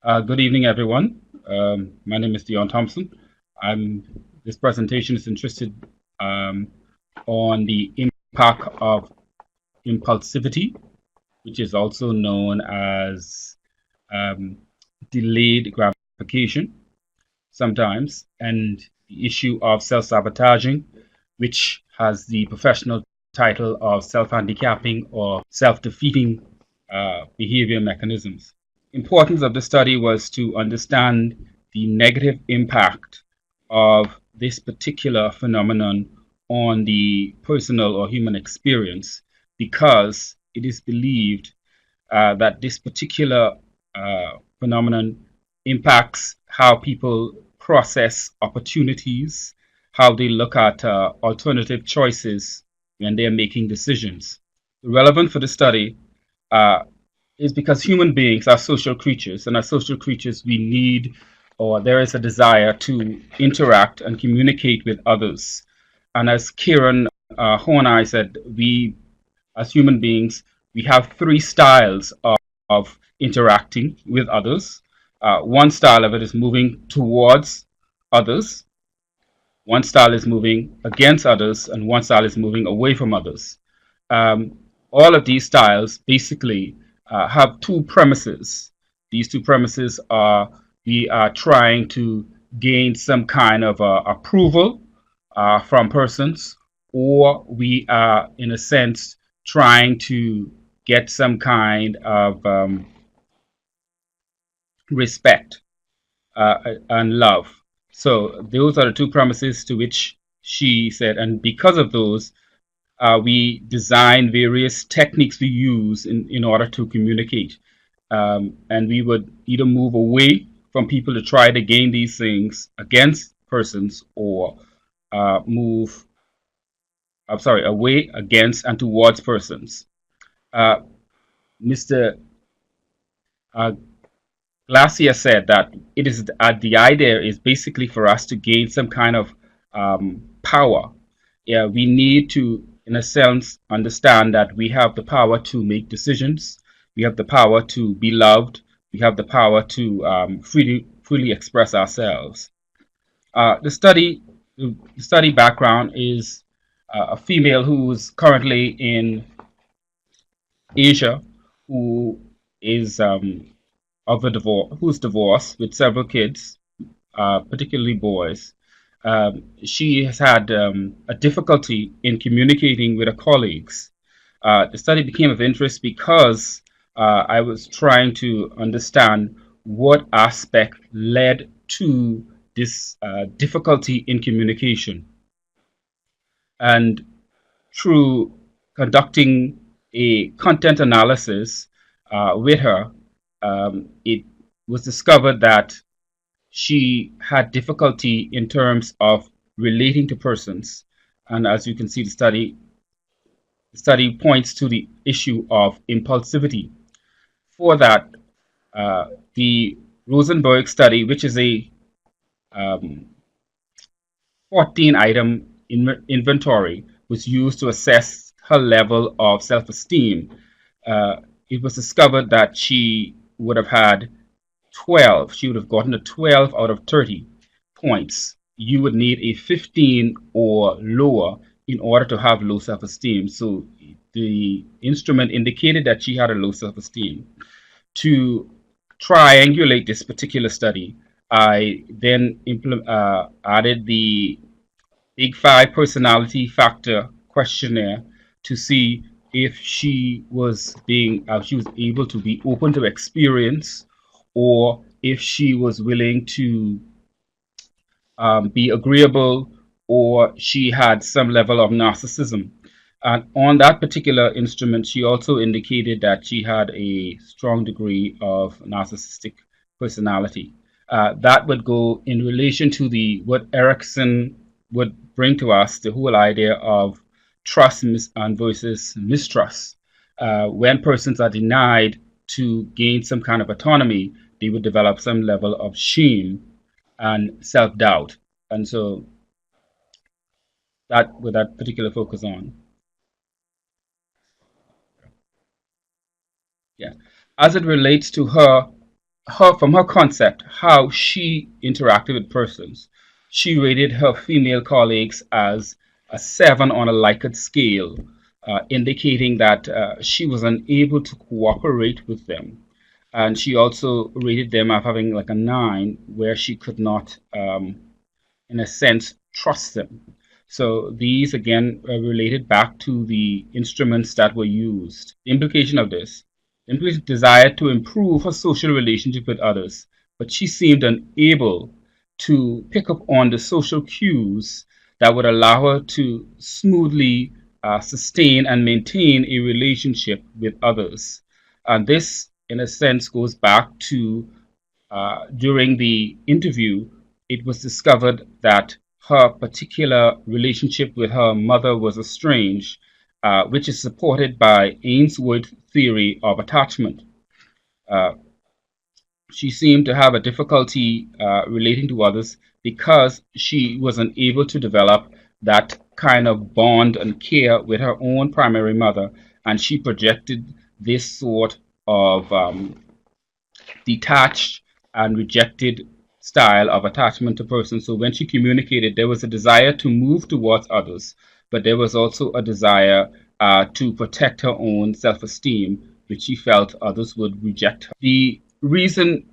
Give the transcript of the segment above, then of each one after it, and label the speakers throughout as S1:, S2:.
S1: Good evening, everyone. My name is Dion Thompson. This presentation is interested um, on the impact of impulsivity, which is also known as um, delayed gratification sometimes, and the issue of self-sabotaging, which has the professional title of self-handicapping or self-defeating behavior mechanisms. Importance of the study was to understand the negative impact of this particular phenomenon on the personal or human experience because it is believed that this particular phenomenon impacts how people process opportunities, how they look at alternative choices when they're making decisions. Relevant for the study uh, is because human beings are social creatures, and as social creatures, we need or there is a desire to interact and communicate with others. And as Kieran Horney said, we as human beings, we have three styles of interacting with others. One style of it is moving towards others, one style is moving against others, and one style is moving away from others. Um, all of these styles basically have two premises. These two premises are we are trying to gain some kind of approval from persons, or we are, in a sense, trying to get some kind of respect and love. So those are the two premises to which she said, and because of those, we design various techniques we use in order to communicate. And we would either move away from people to try to gain these things against persons or move, I'm sorry, away, against, and towards persons. Uh, Mr. Uh, Glacier said that it is the idea is basically for us to gain some kind of power. Yeah, we need to, in a sense, understand that we have the power to make decisions. We have the power to be loved. We have the power to freely express ourselves. The study background is a female who's currently in Asia, who is of a divorce, who's divorced with several kids, particularly boys. She has had a difficulty in communicating with her colleagues. The study became of interest because I was trying to understand what aspect led to this difficulty in communication. And through conducting a content analysis with her, it was discovered that she had difficulty in terms of relating to persons. And as you can see, the study points to the issue of impulsivity. For that, the Rosenberg study, which is a um, 14 item inventory, was used to assess her level of self esteem. Uh, it was discovered that she would have had 12, she would have gotten a 12 out of 30 points. You would need a 15 or lower in order to have low self esteem. So the instrument indicated that she had a low self esteem. To triangulate this particular study, I then added the Big Five personality factor questionnaire to see if she was able to be open to experience, or if she was willing to be agreeable, or she had some level of narcissism. And on that particular instrument, she also indicated that she had a strong degree of narcissistic personality. That would go in relation to the what Erickson would bring to us, the whole idea of trust and versus mistrust. When persons are denied to gain some kind of autonomy, they would develop some level of shame and self doubt. And so that with that particular focus on. Yeah. As it relates to her from her concept, how she interacted with persons. She rated her female colleagues as a 7 on a Likert scale, indicating that she was unable to cooperate with them. And she also rated them as having like a 9, where she could not, in a sense, trust them. So these again are related back to the instruments that were used. The implication of this, the implication desired to improve her social relationship with others, but she seemed unable to pick up on the social cues that would allow her to smoothly sustain and maintain a relationship with others. And this, in a sense, goes back to during the interview, it was discovered that her particular relationship with her mother was estranged, which is supported by Ainsworth's theory of attachment. Uh, she seemed to have a difficulty relating to others because she was unable to develop that kind of bond and care with her own primary mother, and she projected this sort of detached and rejected style of attachment to persons. So when she communicated, there was a desire to move towards others, but there was also a desire to protect her own self esteem, which she felt others would reject her. The reason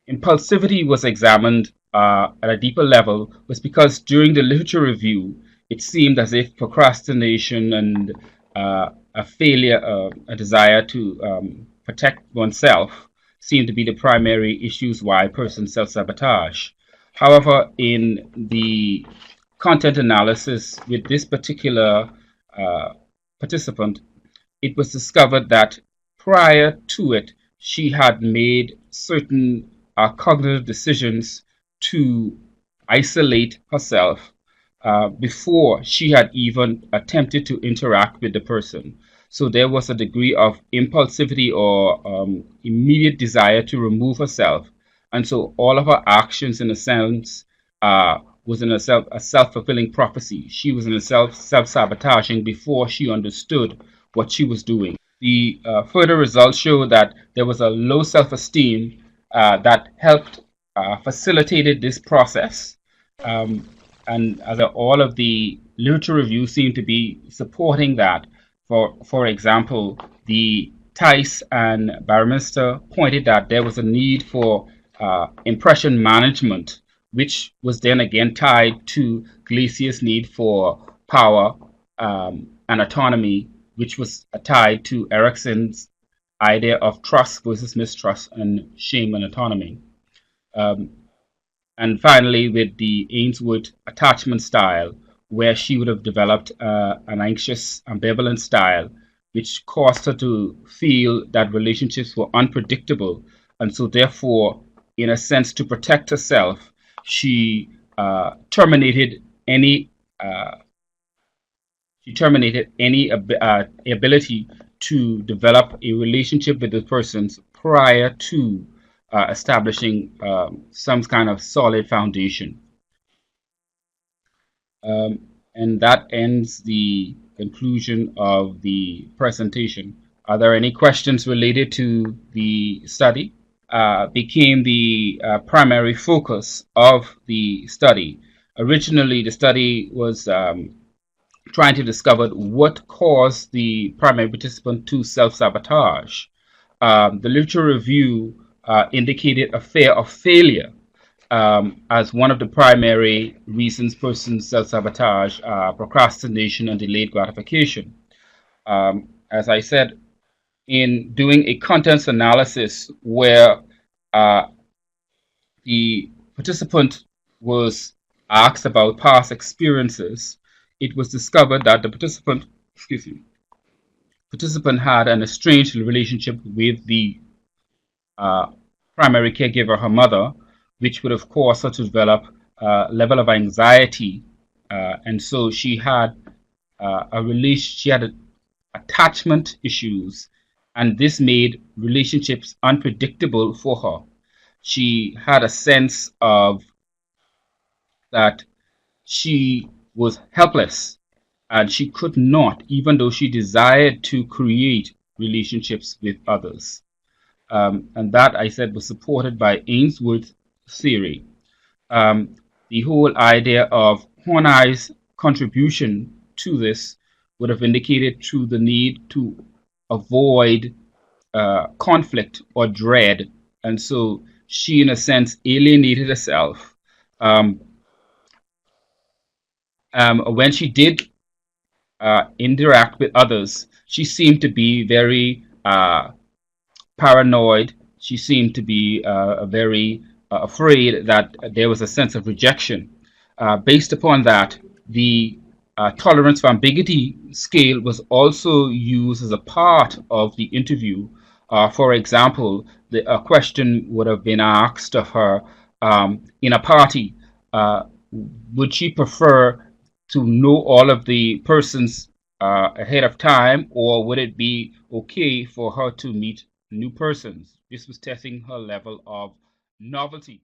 S1: impulsivity was examined at a deeper level was because during the literature review, it seemed as if procrastination and a failure, a desire to protect oneself, seemed to be the primary issues why persons self sabotage. However, in the content analysis with this particular uh, participant, it was discovered that prior to it, she had made certain cognitive decisions to isolate herself before she had even attempted to interact with the person. So there was a degree of impulsivity or immediate desire to remove herself. And so all of her actions, in a sense, was in a self-fulfilling prophecy. She was in a self-sabotaging before she understood what she was doing. The further results show that there was a low self-esteem that helped facilitated this process. Um, and as all of the literature reviews seem to be supporting that. For example, the Tice and Barmester pointed that there was a need for impression management, which was then again tied to Glacier's need for power and autonomy, which was tied to Erickson's idea of trust versus mistrust and shame and autonomy. Um, and finally, with the Ainsworth attachment style, where she would have developed an anxious, ambivalent style, which caused her to feel that relationships were unpredictable. And so, therefore, in a sense, to protect herself, she terminated any uh, ability to develop a relationship with the persons prior to establishing some kind of solid foundation. Um, and that ends the conclusion of the presentation. Are there any questions related to the study? Became the primary focus of the study. Originally, the study was trying to discover what caused the primary participant to self-sabotage. The literature review indicated a fear of failure as one of the primary reasons persons self-sabotage, procrastination, and delayed gratification. As I said, in doing a contents analysis where uh, the participant was asked about past experiences, it was discovered that the participant had an estranged relationship with the uh, primary caregiver, her mother, which would have caused her to develop a level of anxiety, and so she had she had attachment issues, and this made relationships unpredictable for her. She had a sense of that she was helpless and she could not, even though she desired to create relationships with others. And that, I said, was supported by Ainsworth's theory. Um, the whole idea of Horney's contribution to this would have indicated through the need to avoid conflict or dread. And so she, in a sense, alienated herself. Um, when she did interact with others, she seemed to be very paranoid. She seemed to be very afraid that there was a sense of rejection. Based upon that, the tolerance for ambiguity scale was also used as a part of the interview. For example, a question would have been asked of her in a party. Uh, would she prefer to know all of the persons ahead of time, or would it be okay for her to meet new persons? This was testing her level of novelty.